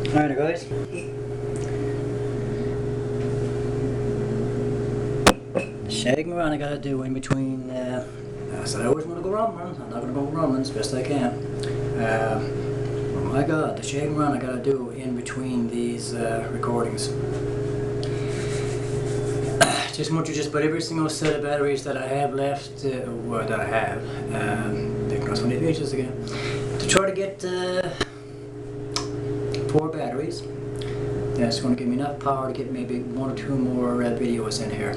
Alright guys, shaking around I gotta do in between, I said I always want to go rumbling. I'm not going to go rumbling as best I can. Oh my god, the shaking around I gotta do in between these recordings. Just want to just put every single set of batteries that I have left, or that I have, taking across 20 pages again, to try to get 4 batteries. That's going to give me enough power to get maybe 1 or 2 more videos in here.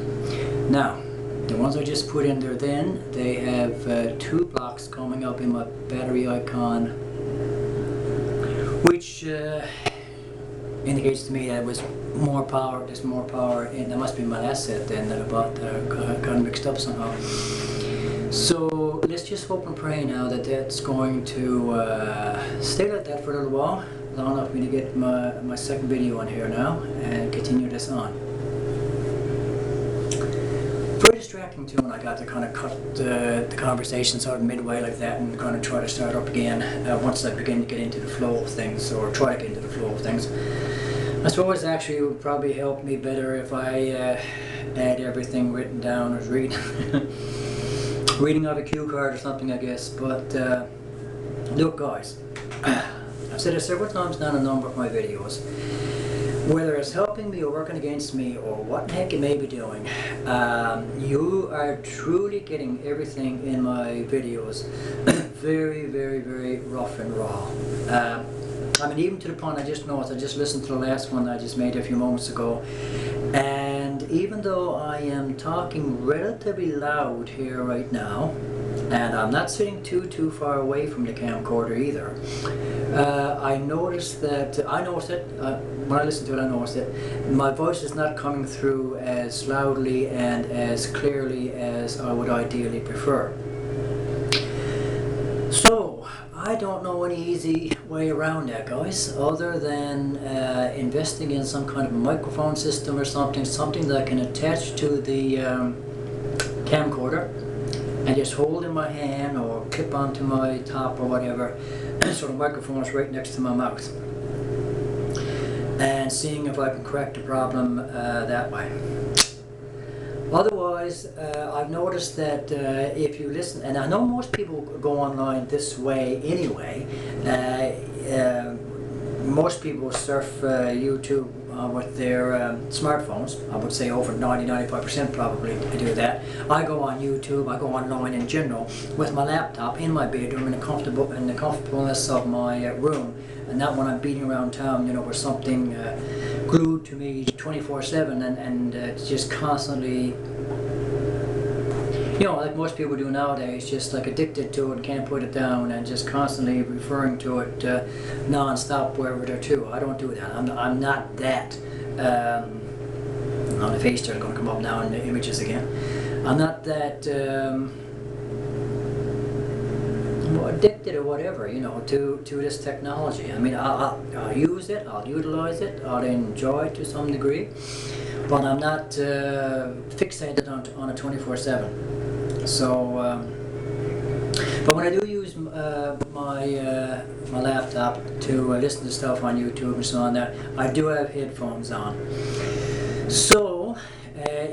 Now, the ones I just put in there then, they have 2 blocks coming up in my battery icon, which indicates to me that it was more power, there's more power in, that must be my last set then that I bought, got mixed up somehow. So let's just hope and pray now that that's going to stay like that for a little while, long enough for me to get my second video on here now and continue this on. Very distracting too when I got to kind of cut the conversation sort of midway like that and kind of try to start up again once I begin to get into the flow of things, or try to get into the flow of things. I suppose actually it would probably help me better if I had everything written down as reading reading off a cue card or something, I guess. But look guys, I've said it several times now in a number of my videos, whether it's helping me or working against me or what the heck it may be doing, you are truly getting everything in my videos very, very, very rough and raw. I mean, even to the point I just noticed, I just listened to the last one I just made a few moments ago, and even though I am talking relatively loud here right now, and I'm not sitting too far away from the camcorder either, I noticed it, when I listened to it I noticed it, my voice is not coming through as loudly and as clearly as I would ideally prefer. So, I don't know any easy way around that, guys, other than investing in some kind of a microphone system or something that I can attach to the camcorder and just hold in my hand or clip onto my top or whatever, so the microphone is right next to my mouth, and seeing if I can correct the problem that way. Otherwise, I've noticed that if you listen, and I know most people go online this way anyway, most people surf YouTube with their smartphones. I would say over 90–95% probably do that. I go on YouTube, I go online in general with my laptop in my bedroom in the comfortableness of my room, and not when I'm beating around town, you know, with something glued to me 24/7 and just constantly, you know, like most people do nowadays, just like addicted to it and can't put it down and just constantly referring to it non-stop wherever they're to. I don't do that. I'm not that. On the face there, going to come up now in the images again. I'm not that addicted or whatever, you know, to this technology. I mean, I'll use it, I'll utilize it, I'll enjoy it to some degree, but I'm not fixated on it 24/7. So, but when I do use my laptop to listen to stuff on YouTube and so on, there I do have headphones on. So,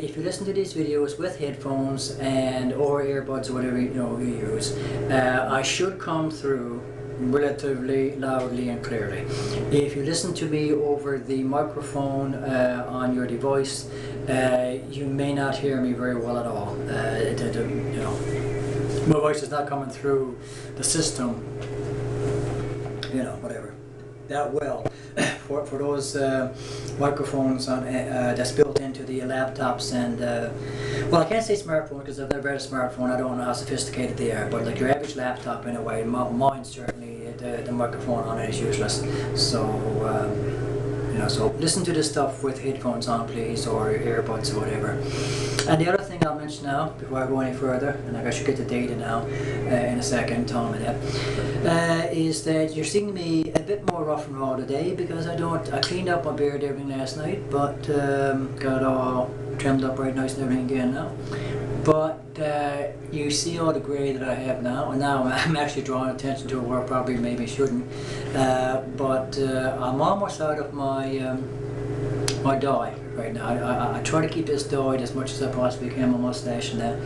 if you listen to these videos with headphones and or earbuds or whatever you use, I should come through relatively loudly and clearly. If you listen to me over the microphone on your device, you may not hear me very well at all. You know, my voice is not coming through the system, you know, whatever, that well. For those microphones on, that's built into the laptops and, well, I can't say smartphone because I've never had a smartphone. I don't know how sophisticated they are, but like your average laptop in a way, mine certainly, the microphone on it is useless. So, you know, so listen to this stuff with headphones on, please, or earbuds or whatever. And the other thing I'll mention now, before I go any further, and I should get the data now in a second, tell me that, is that you're seeing me a bit more rough and raw today because I cleaned up my beard everything last night, but got all trimmed up right nice and everything again now. But you see all the grey that I have now, and now I'm actually drawing attention to it where I probably maybe shouldn't. But I'm almost out of my my dye right now. I try to keep this dyed as much as I possibly can, my mustache and that.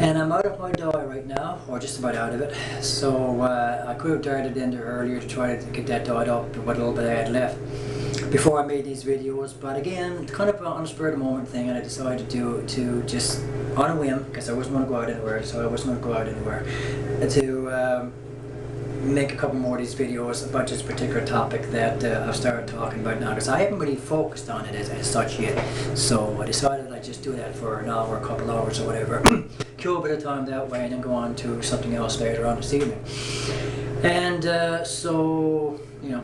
And I'm out of my dye right now, or just about out of it. So I could have dyed it in there earlier to try to get that dyed up with a little bit I had left before I made these videos. But again, kind of on a spur of the moment thing, and I decided to just on a whim, because I wasn't going to go out anywhere, to make a couple more of these videos about this particular topic that I've started talking about now, because I haven't really focused on it as such yet. So I decided I'd just do that for an hour, a couple hours or whatever, kill a bit of time that way, and then go on to something else later on this evening. And so, you know,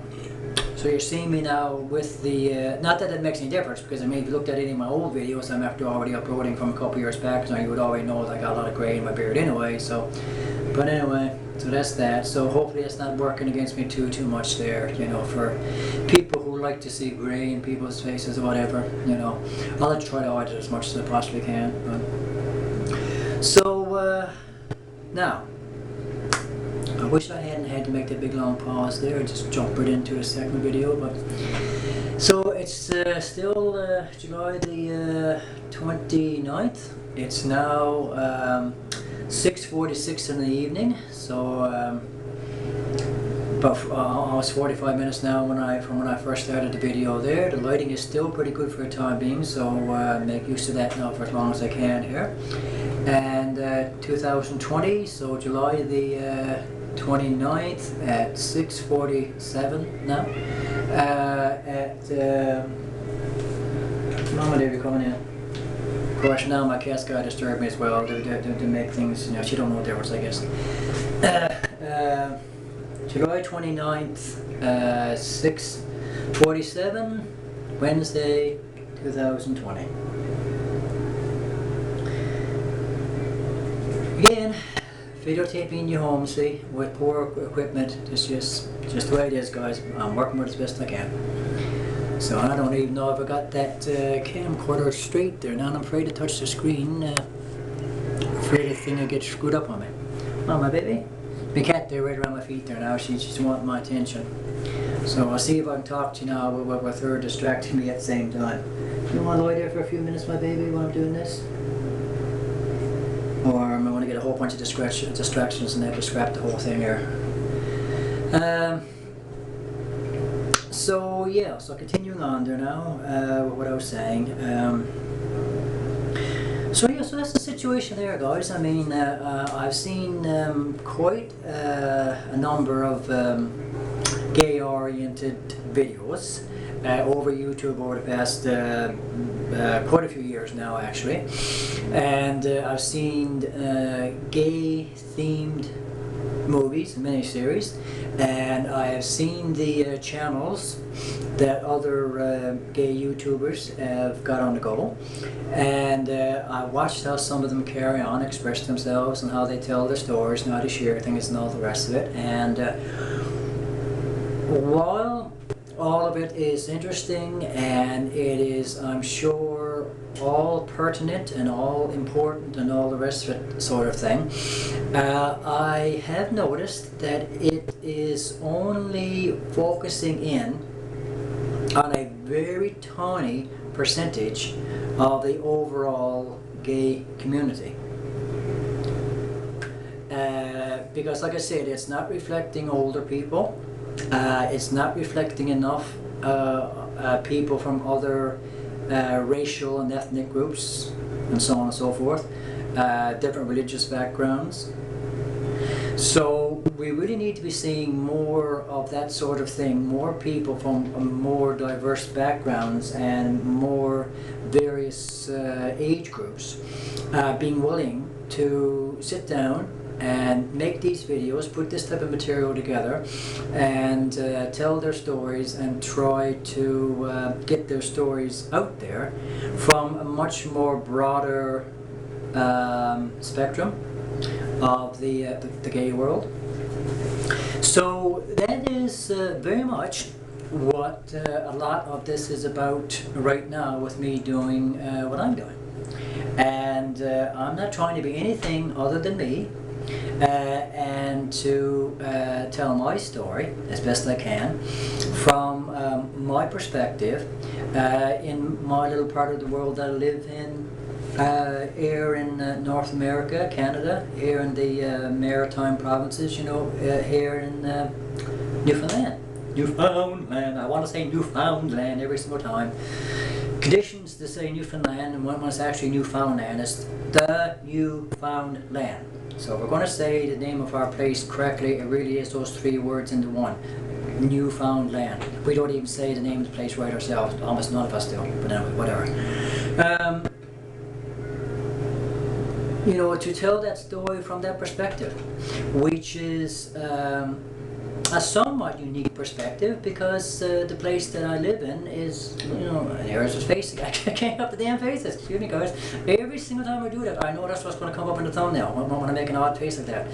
so you're seeing me now with the, not that it makes any difference, because I mean, if you looked at any of my old videos, I'm after already uploading from a couple years back, so you would already know that I got a lot of grey in my beard anyway, so, but anyway, so that's that. So hopefully it's not working against me too much there, you know, for people who like to see grey in people's faces or whatever, you know. I'll let you try to hide it as much as I possibly can. But. So, now, I wish I hadn't had to make that big long pause there and just jump right into a second video, but so it's still July the 29th. It's now 6:46 in the evening, so about almost 45 minutes now from when I first started the video there. The lighting is still pretty good for the time being, so make use of that now for as long as I can here. And 2020, so July the 29th at 6:47 now. Mama, they'll be coming in. Of course, now my cat's got to disturb me as well to make things, you know, she don't know the difference, I guess. July 29th, 6:47, Wednesday, 2020. Again, videotaping your home, see, with poor equipment. It's just the way it is, guys. I'm working with it as best I can. So I don't even know if I got that camcorder straight there. Now I'm afraid to touch the screen. Afraid the thing will get screwed up on me. Oh, my baby. My cat there right around my feet there now. She's just wanting my attention. So I'll see if I can talk to you now with her distracting me at the same time. You want to lie there for a few minutes, my baby, while I'm doing this? Or am I going to get a whole bunch of distractions and have to scrap the whole thing here? So yeah, so continuing on there now, what I was saying. So yeah, so that's the situation there, guys. I mean, I've seen quite a number of gay-oriented videos over YouTube over the past quite a few years now, actually. And I've seen gay-themed movies, miniseries, and I have seen the channels that other gay YouTubers have got on the go, and I watched how some of them carry on, express themselves, and how they tell their stories, and how they share things, and all the rest of it. And while all of it is interesting, and it is, I'm sure, all pertinent and all important and all the rest of it sort of thing, I have noticed that it is only focusing in on a very tiny percentage of the overall gay community. Because like I said, it's not reflecting older people, it's not reflecting enough people from other racial and ethnic groups, and so on and so forth, different religious backgrounds. So we really need to be seeing more of that sort of thing, more people from more diverse backgrounds and more various age groups being willing to sit down and make these videos, put this type of material together, and tell their stories and try to get their stories out there from a much more broader spectrum of the gay world. So that is very much what a lot of this is about right now with me doing what I'm doing. And I'm not trying to be anything other than me, and to tell my story as best I can from my perspective in my little part of the world that I live in, here in North America, Canada, here in the maritime provinces, you know, here in Newfoundland. Newfoundland, I want to say Newfoundland every single time. Conditions to say Newfoundland, and when it's actually Newfoundland, it's the Newfoundland. So if we're going to say the name of our place correctly, it really is those three words into one. Newfoundland. We don't even say the name of the place right ourselves. Almost none of us do, but anyway, whatever. You know, to tell that story from that perspective, which is a somewhat unique perspective, because the place that I live in is, you know, there's his face. I can't help the damn faces. Excuse me, guys. Every single time I do that, I know that's what's going to come up in the thumbnail when I make an odd face like that.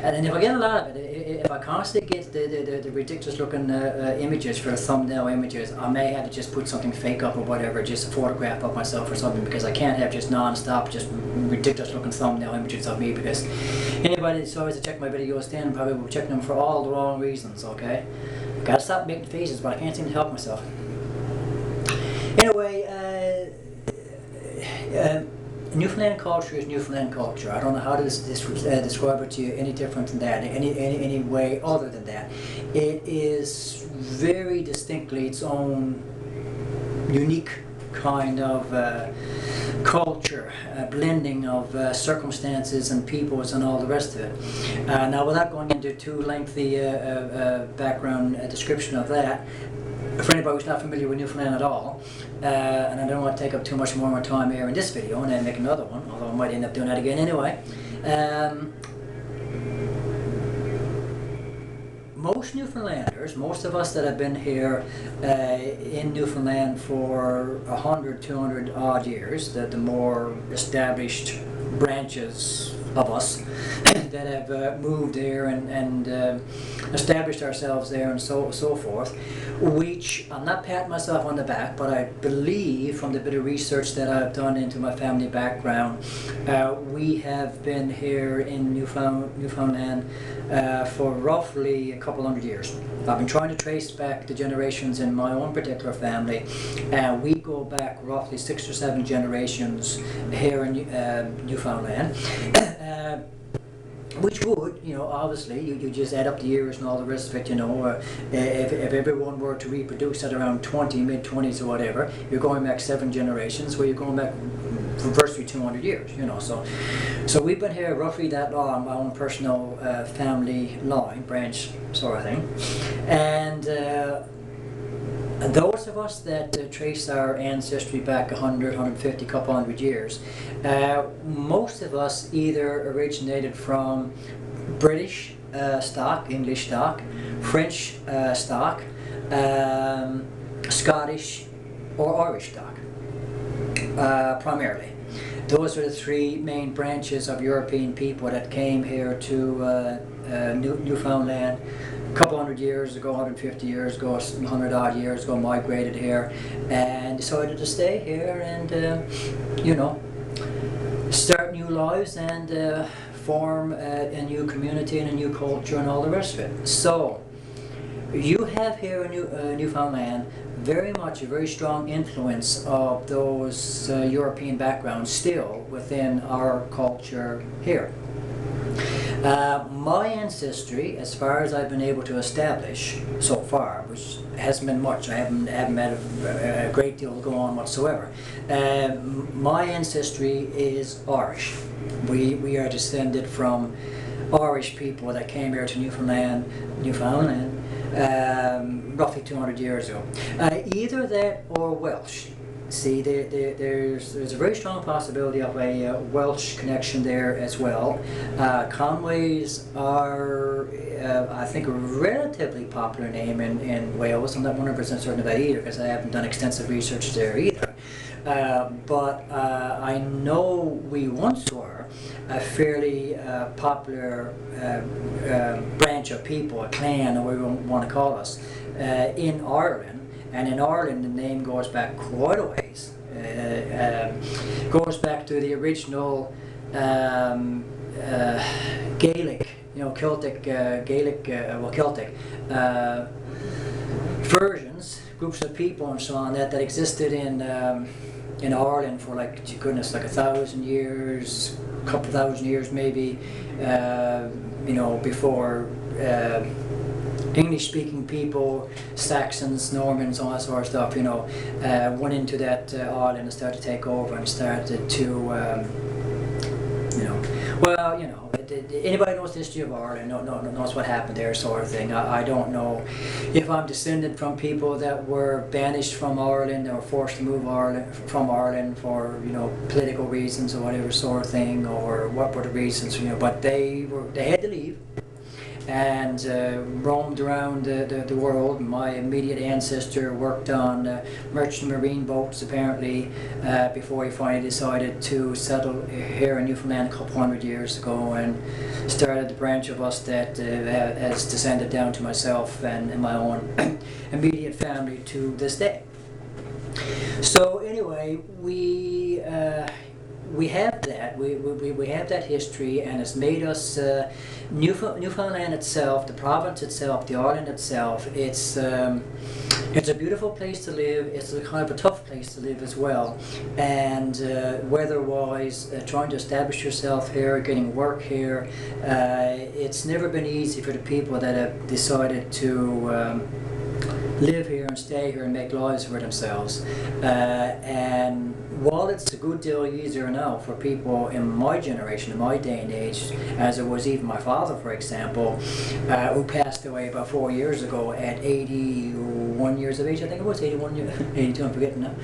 And then if I get a lot of it, if I constantly get the ridiculous looking images for thumbnail images, I may have to just put something fake up or whatever, just a photograph of myself or something, because I can't have just non-stop, just ridiculous looking thumbnail images of me, because anybody that's always to check my videos then probably will check them for all the wrong reasons, okay? Gotta stop making faces, but I can't seem to help myself. Anyway, Newfoundland culture is Newfoundland culture. I don't know how to describe it to you any different than that, any way other than that. It is very distinctly its own unique kind of culture, blending of circumstances and peoples and all the rest of it. Now, without going into too lengthy background description of that, for anybody who's not familiar with Newfoundland at all, and I don't want to take up too much more of my time here in this video and then make another one, although I might end up doing that again anyway. Most Newfoundlanders, most of us that have been here in Newfoundland for 100, 200 odd years, the more established branches of us that have moved there and established ourselves there and so forth, which I'm not patting myself on the back, but I believe from the bit of research that I've done into my family background, we have been here in Newfoundland for roughly a couple hundred years. I've been trying to trace back the generations in my own particular family, and we go back roughly 6 or 7 generations here in Newfoundland. Which would, you know, obviously, you just add up the years and all the rest of it, you know, if everyone were to reproduce at around 20, mid-20s or whatever, you're going back 7 generations, where you're going back for virtually 200 years, you know, so we've been here roughly that long, my own personal family line, branch sort of thing, and those of us that trace our ancestry back 100, 150, couple hundred years, most of us either originated from British stock, English stock, French stock, Scottish or Irish stock, primarily. Those are the 3 main branches of European people that came here to Newfoundland a couple hundred years ago, 150 years ago, 100 odd years ago, migrated here and decided to stay here and, you know, start new lives and form a new community and a new culture and all the rest of it. So, you have here in Newfoundland very much a very strong influence of those European backgrounds still within our culture here. My ancestry, as far as I've been able to establish so far, which hasn't been much, I haven't had a great deal to go on whatsoever, my ancestry is Irish. We are descended from Irish people that came here to Newfoundland roughly 200 years ago. Either that or Welsh. See, there's a very strong possibility of a Welsh connection there as well. Conways are, I think, a relatively popular name in Wales. I'm not 100% certain of that either, because I haven't done extensive research there either. But I know we once were a fairly popular branch of people, a clan, or whatever we want to call us, in Ireland. And in Ireland, the name goes back quite a ways. goes back to the original Gaelic, Celtic, Celtic versions, groups of people and so on that existed in Ireland for like 1,000 years, a couple thousand years maybe, before English-speaking people, Saxons, Normans, all that sort of stuff, went into that island and started to take over and started to, anybody knows the history of Ireland knows what happened there, sort of thing. I don't know if I'm descended from people that were banished from Ireland or forced to move from Ireland for political reasons or whatever sort of thing, or what were the reasons, but they had to leave and roamed around the world. My immediate ancestor worked on merchant marine boats apparently before he finally decided to settle here in Newfoundland a couple hundred years ago, and started the branch of us that has descended down to myself and my own immediate family to this day. So anyway, we have that. We have that history, and it's made us Newfoundland itself, the province itself, the island itself. It's a beautiful place to live. It's a kind of a tough place to live as well. And weather-wise, trying to establish yourself here, getting work here, it's never been easy for the people that have decided to live here and stay here and make lives for themselves. And while it's a good deal easier now for people in my generation, in my day and age, as it was even my father, for example, who passed away about 4 years ago at 81 years of age, I think it was, 82, I'm forgetting now.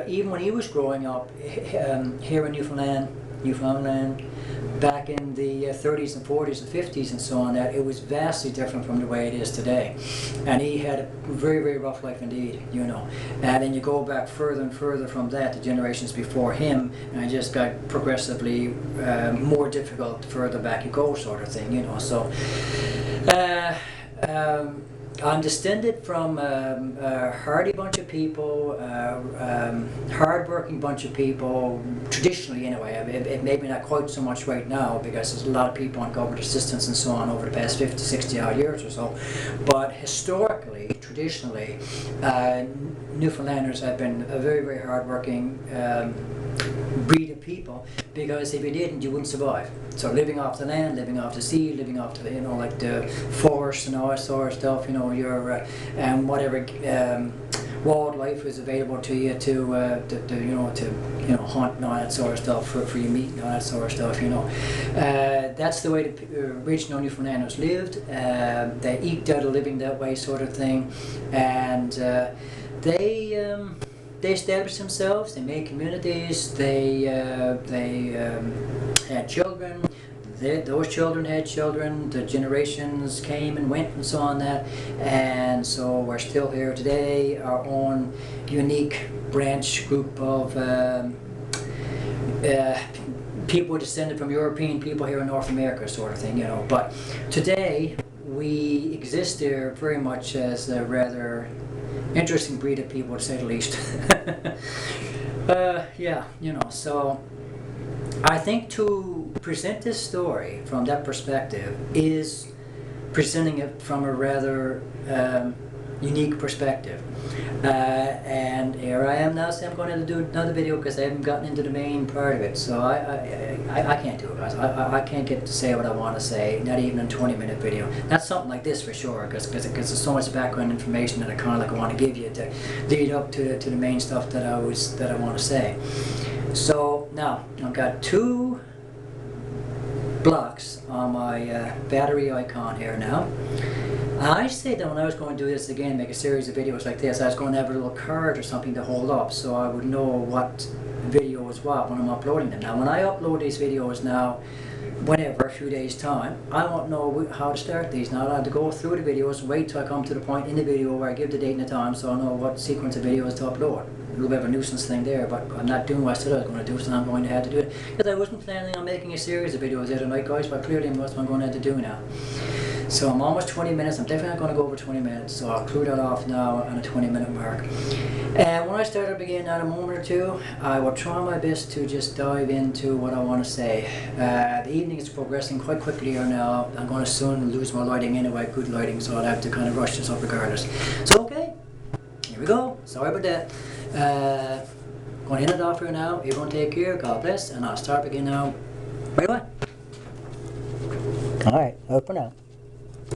Even when he was growing up here in Newfoundland, back in the 30s and 40s and 50s and so on, that it was vastly different from the way it is today. And he had a very, very rough life indeed, And then you go back further and further from that, the generations before him, and it just got progressively more difficult the further back you go, sort of thing, So I'm descended from a hardy bunch of people, hard-working bunch of people, traditionally anyway. It may be not quite so much right now because there's a lot of people on government assistance and so on over the past 50, 60 odd years or so. But historically, traditionally, Newfoundlanders have been a very, very hard-working breed of people, because if you didn't, you wouldn't survive. So living off the land, living off the sea, living off the like the forest and all that sort of stuff, and whatever wildlife is available to you to hunt and all that sort of stuff for your meat and all that sort of stuff. That's the way the original Newfoundlanders lived. They eked out a living that way, sort of thing, and they established themselves. They made communities. They had children. Those children had children. The generations came and went and so on that, and so we're still here today. Our own unique branch group of people descended from European people here in North America, sort of thing, But today we exist here very much as a rather interesting breed of people, to say the least. So I think to present this story from that perspective is presenting it from a rather unique perspective. And here I am now saying I'm going to do another video because I haven't gotten into the main part of it. So I can't do it, guys. I can't get to say what I want to say, not even in a 20-minute video. Not something like this for sure, because there's so much background information that I kind of want to give you to lead up to the main stuff that I want to say. So now I've got 2 blocks on my battery icon here now. I said that when I was going to do this again, make a series of videos like this, I was going to have a little card or something to hold up so I would know what video was what when I'm uploading them. Now when I upload these videos now, whenever, a few days time, I won't know how to start these. Now I'll have to go through the videos and wait till I come to the point in the video where I give the date and the time so I know what sequence of videos to upload. A little bit of a nuisance thing there, but I'm not doing what I said I was going to do, so I'm going to have to do it. Because I wasn't planning on making a series of videos the other night, guys, but clearly that's what I'm going to have to do now. So I'm almost 20 minutes. I'm definitely not going to go over 20 minutes. So I'll clue that off now on a 20-minute mark. And when I start up again in a moment or two, I will try my best to just dive into what I want to say. The evening is progressing quite quickly here now. I'm going to soon lose my lighting anyway, good lighting, so I'll have to kind of rush this up regardless. So okay, here we go. Sorry about that. Going to end it off here now. Everyone take care. God bless. And I'll start again now. Right away. Alright, over for now.